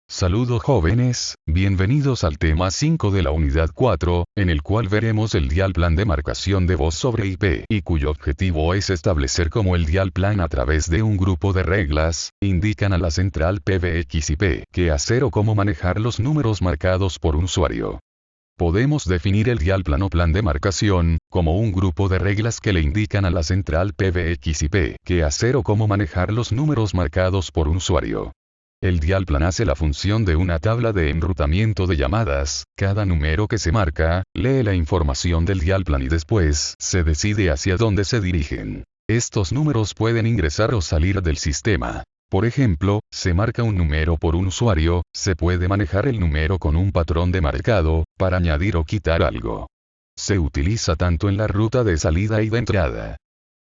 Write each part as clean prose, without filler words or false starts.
Saludos jóvenes, bienvenidos al tema 5 de la unidad 4, en el cual veremos el dial plan de marcación de voz sobre IP, y cuyo objetivo es establecer cómo el dial plan a través de un grupo de reglas, indican a la central PBXIP qué hacer o cómo manejar los números marcados por un usuario. Podemos definir el dial plan o plan de marcación, como un grupo de reglas que le indican a la central PBXIP qué hacer o cómo manejar los números marcados por un usuario. El dial plan hace la función de una tabla de enrutamiento de llamadas. Cada número que se marca, lee la información del dial plan y después se decide hacia dónde se dirigen. Estos números pueden ingresar o salir del sistema. Por ejemplo, se marca un número por un usuario, se puede manejar el número con un patrón de marcado, para añadir o quitar algo. Se utiliza tanto en la ruta de salida y de entrada.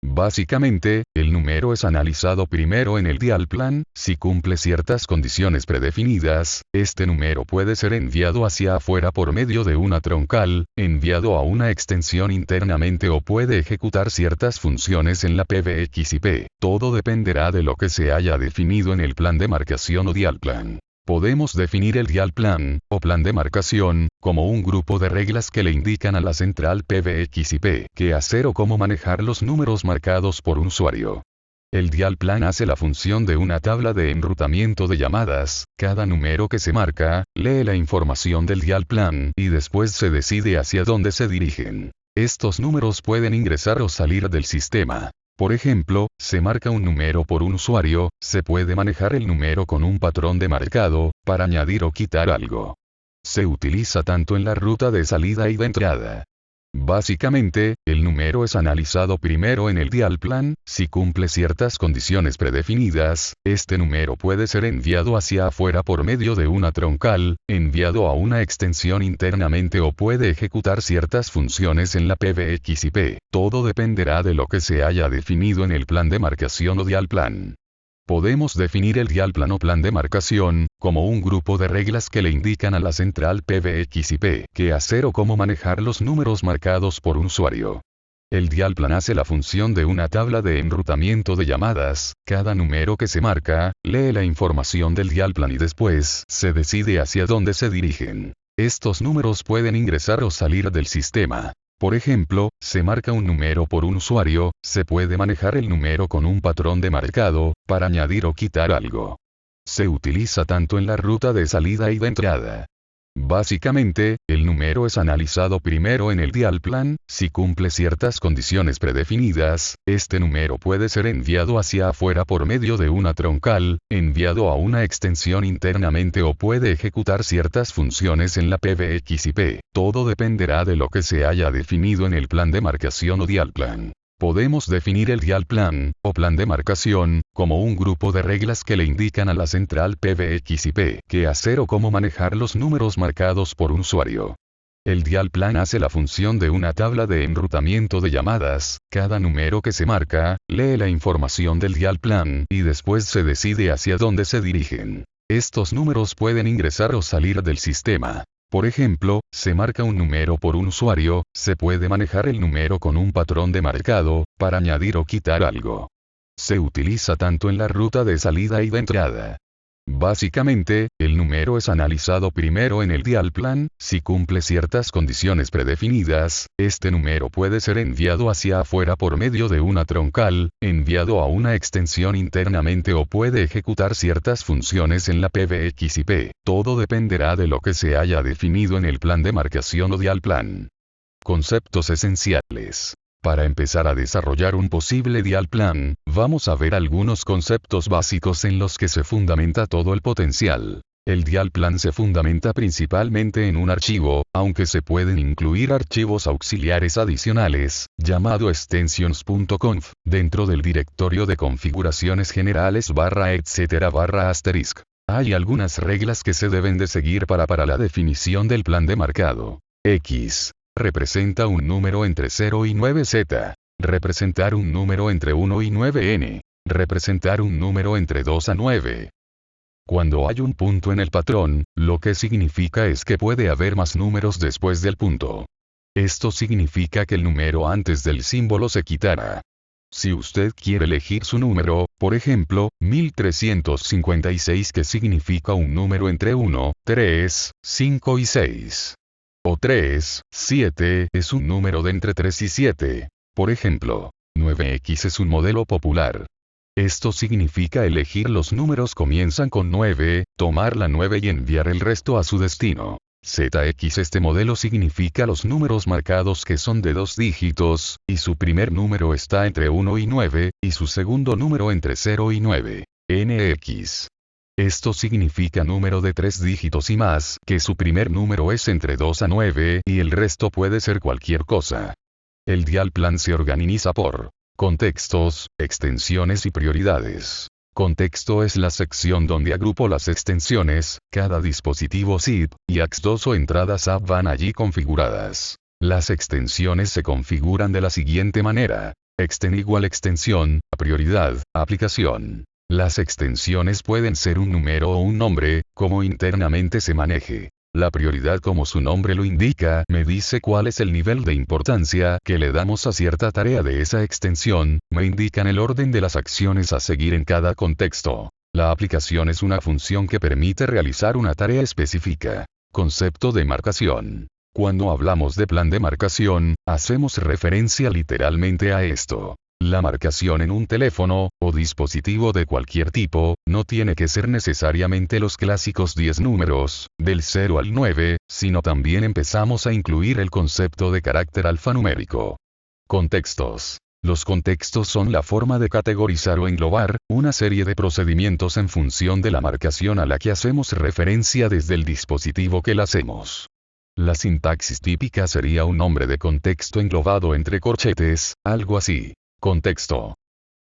Básicamente, el número es analizado primero en el dial plan. Si cumple ciertas condiciones predefinidas, este número puede ser enviado hacia afuera por medio de una troncal, enviado a una extensión internamente o puede ejecutar ciertas funciones en la PBXIP. Todo dependerá de lo que se haya definido en el plan de marcación o dial plan. Podemos definir el dial plan, o plan de marcación, como un grupo de reglas que le indican a la central PBXIP qué hacer o cómo manejar los números marcados por un usuario. El dial plan hace la función de una tabla de enrutamiento de llamadas. Cada número que se marca, lee la información del dial plan y después se decide hacia dónde se dirigen. Estos números pueden ingresar o salir del sistema. Por ejemplo, se marca un número por un usuario, se puede manejar el número con un patrón de marcado, para añadir o quitar algo. Se utiliza tanto en la ruta de salida y de entrada. Básicamente, el número es analizado primero en el dial plan. Si cumple ciertas condiciones predefinidas, este número puede ser enviado hacia afuera por medio de una troncal, enviado a una extensión internamente o puede ejecutar ciertas funciones en la PBXIP. Todo dependerá de lo que se haya definido en el plan de marcación o dial plan. Podemos definir el dial plan o plan de marcación, como un grupo de reglas que le indican a la central PBXIP qué hacer o cómo manejar los números marcados por un usuario. El dial plan hace la función de una tabla de enrutamiento de llamadas. Cada número que se marca, lee la información del dial plan y después se decide hacia dónde se dirigen. Estos números pueden ingresar o salir del sistema. Por ejemplo, se marca un número por un usuario, se puede manejar el número con un patrón de marcado, para añadir o quitar algo. Se utiliza tanto en la ruta de salida y de entrada. Básicamente, el número es analizado primero en el dial plan. Si cumple ciertas condiciones predefinidas, este número puede ser enviado hacia afuera por medio de una troncal, enviado a una extensión internamente o puede ejecutar ciertas funciones en la PBXIP. Todo dependerá de lo que se haya definido en el plan de marcación o dial plan. Podemos definir el dial plan, o plan de marcación, como un grupo de reglas que le indican a la central PBXIP qué hacer o cómo manejar los números marcados por un usuario. El dial plan hace la función de una tabla de enrutamiento de llamadas. Cada número que se marca, lee la información del dial plan y después se decide hacia dónde se dirigen. Estos números pueden ingresar o salir del sistema. Por ejemplo, se marca un número por un usuario, se puede manejar el número con un patrón de marcado, para añadir o quitar algo. Se utiliza tanto en la ruta de salida y de entrada. Básicamente, el número es analizado primero en el dial plan. Si cumple ciertas condiciones predefinidas, este número puede ser enviado hacia afuera por medio de una troncal, enviado a una extensión internamente o puede ejecutar ciertas funciones en la PBXIP. Todo dependerá de lo que se haya definido en el plan de marcación o dial plan. Conceptos esenciales. Para empezar a desarrollar un posible dial plan, vamos a ver algunos conceptos básicos en los que se fundamenta todo el potencial. El dial plan se fundamenta principalmente en un archivo, aunque se pueden incluir archivos auxiliares adicionales, llamado extensions.conf, dentro del directorio de configuraciones generales /etc/*. Hay algunas reglas que se deben de seguir para la definición del plan de marcado. X. Representa un número entre 0 y 9z. Representar un número entre 1 y 9n. Representar un número entre 2 a 9. Cuando hay un punto en el patrón, lo que significa es que puede haber más números después del punto. Esto significa que el número antes del símbolo se quitará. Si usted quiere elegir su número, por ejemplo, 1356, que significa un número entre 1, 3, 5 y 6. O 3, 7 es un número de entre 3 y 7. Por ejemplo, 9X es un modelo popular. Esto significa elegir los números comienzan con 9, tomar la 9 y enviar el resto a su destino. ZX, este modelo significa los números marcados que son de 2 dígitos, y su primer número está entre 1 y 9, y su segundo número entre 0 y 9. NX. Esto significa número de 3 dígitos y más, que su primer número es entre 2 a 9, y el resto puede ser cualquier cosa. El dial plan se organiza por contextos, extensiones y prioridades. Contexto es la sección donde agrupo las extensiones, cada dispositivo SIP, y AX2 o entradas AP van allí configuradas. Las extensiones se configuran de la siguiente manera. Exten igual extensión, a prioridad, aplicación. Las extensiones pueden ser un número o un nombre, como internamente se maneje. La prioridad, como su nombre lo indica, me dice cuál es el nivel de importancia que le damos a cierta tarea de esa extensión, me indican el orden de las acciones a seguir en cada contexto. La aplicación es una función que permite realizar una tarea específica. Concepto de marcación. Cuando hablamos de plan de marcación, hacemos referencia literalmente a esto. La marcación en un teléfono, o dispositivo de cualquier tipo, no tiene que ser necesariamente los clásicos 10 números, del 0 al 9, sino también empezamos a incluir el concepto de carácter alfanumérico. Contextos. Los contextos son la forma de categorizar o englobar una serie de procedimientos en función de la marcación a la que hacemos referencia desde el dispositivo que la hacemos. La sintaxis típica sería un nombre de contexto englobado entre corchetes, algo así. Contexto.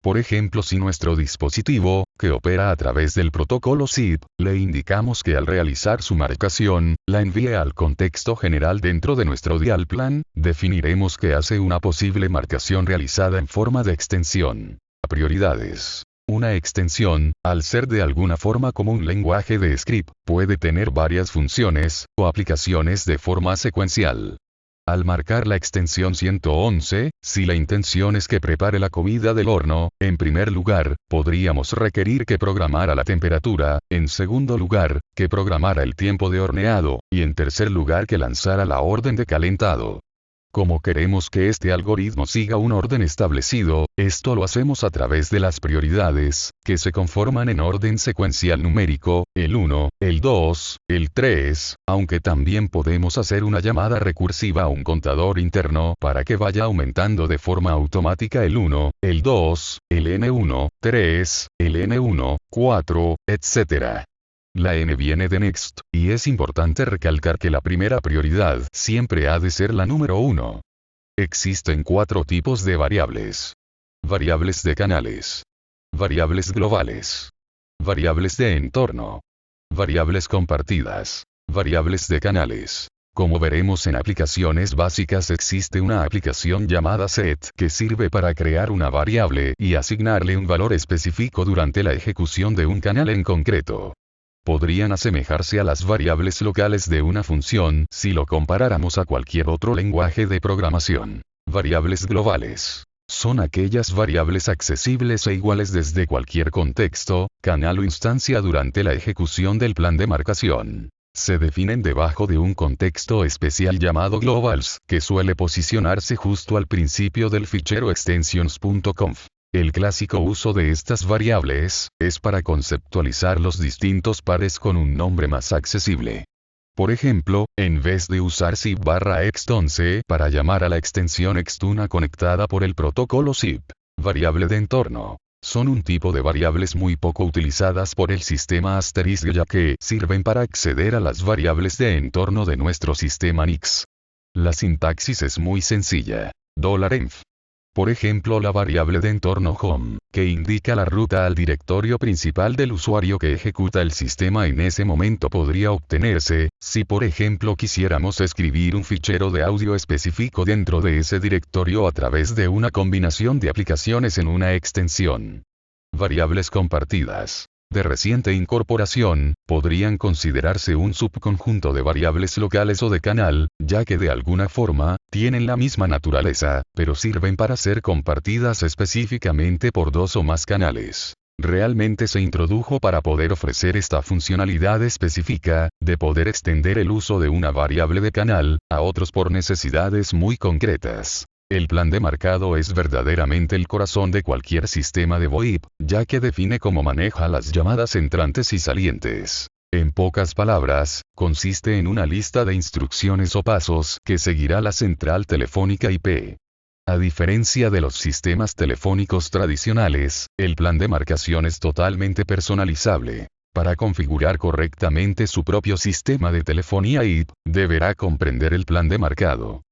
Por ejemplo, si nuestro dispositivo, que opera a través del protocolo SIP, le indicamos que al realizar su marcación, la envíe al contexto general dentro de nuestro dial plan, definiremos que hace una posible marcación realizada en forma de extensión. Prioridades. Una extensión, al ser de alguna forma como un lenguaje de script, puede tener varias funciones, o aplicaciones de forma secuencial. Al marcar la extensión 111, si la intención es que prepare la comida del horno, en primer lugar, podríamos requerir que programara la temperatura, en segundo lugar, que programara el tiempo de horneado, y en tercer lugar que lanzara la orden de calentado. Como queremos que este algoritmo siga un orden establecido, esto lo hacemos a través de las prioridades, que se conforman en orden secuencial numérico, el 1, el 2, el 3, aunque también podemos hacer una llamada recursiva a un contador interno para que vaya aumentando de forma automática el 1, el 2, el N1, 3, el N1, 4, etc. La N viene de next, y es importante recalcar que la primera prioridad siempre ha de ser la número 1. Existen 4 tipos de variables. Variables de canales. Variables globales. Variables de entorno. Variables compartidas. Variables de canales. Como veremos en aplicaciones básicas, existe una aplicación llamada set que sirve para crear una variable y asignarle un valor específico durante la ejecución de un canal en concreto. Podrían asemejarse a las variables locales de una función si lo comparáramos a cualquier otro lenguaje de programación. Variables globales. Son aquellas variables accesibles e iguales desde cualquier contexto, canal o instancia durante la ejecución del plan de marcación. Se definen debajo de un contexto especial llamado globals, que suele posicionarse justo al principio del fichero extensions.conf. El clásico uso de estas variables es para conceptualizar los distintos pares con un nombre más accesible. Por ejemplo, en vez de usar SIP/ext11 para llamar a la extensión extuna conectada por el protocolo SIP, variable de entorno, son un tipo de variables muy poco utilizadas por el sistema asterisk, ya que sirven para acceder a las variables de entorno de nuestro sistema NIX. La sintaxis es muy sencilla. $env. Por ejemplo, la variable de entorno home, que indica la ruta al directorio principal del usuario que ejecuta el sistema en ese momento, podría obtenerse, si por ejemplo quisiéramos escribir un fichero de audio específico dentro de ese directorio a través de una combinación de aplicaciones en una extensión. Variables compartidas. De reciente incorporación, podrían considerarse un subconjunto de variables locales o de canal, ya que de alguna forma, Tienen la misma naturaleza, pero sirven para ser compartidas específicamente por dos o más canales. Realmente se introdujo para poder ofrecer esta funcionalidad específica, de poder extender el uso de una variable de canal, a otros por necesidades muy concretas. El plan de marcado es verdaderamente el corazón de cualquier sistema de VoIP, ya que define cómo maneja las llamadas entrantes y salientes. En pocas palabras, consiste en una lista de instrucciones o pasos que seguirá la central telefónica IP. A diferencia de los sistemas telefónicos tradicionales, el plan de marcación es totalmente personalizable. Para configurar correctamente su propio sistema de telefonía IP, deberá comprender el plan de marcado.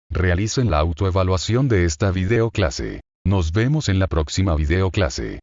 Realicen la autoevaluación de esta videoclase. Nos vemos en la próxima videoclase.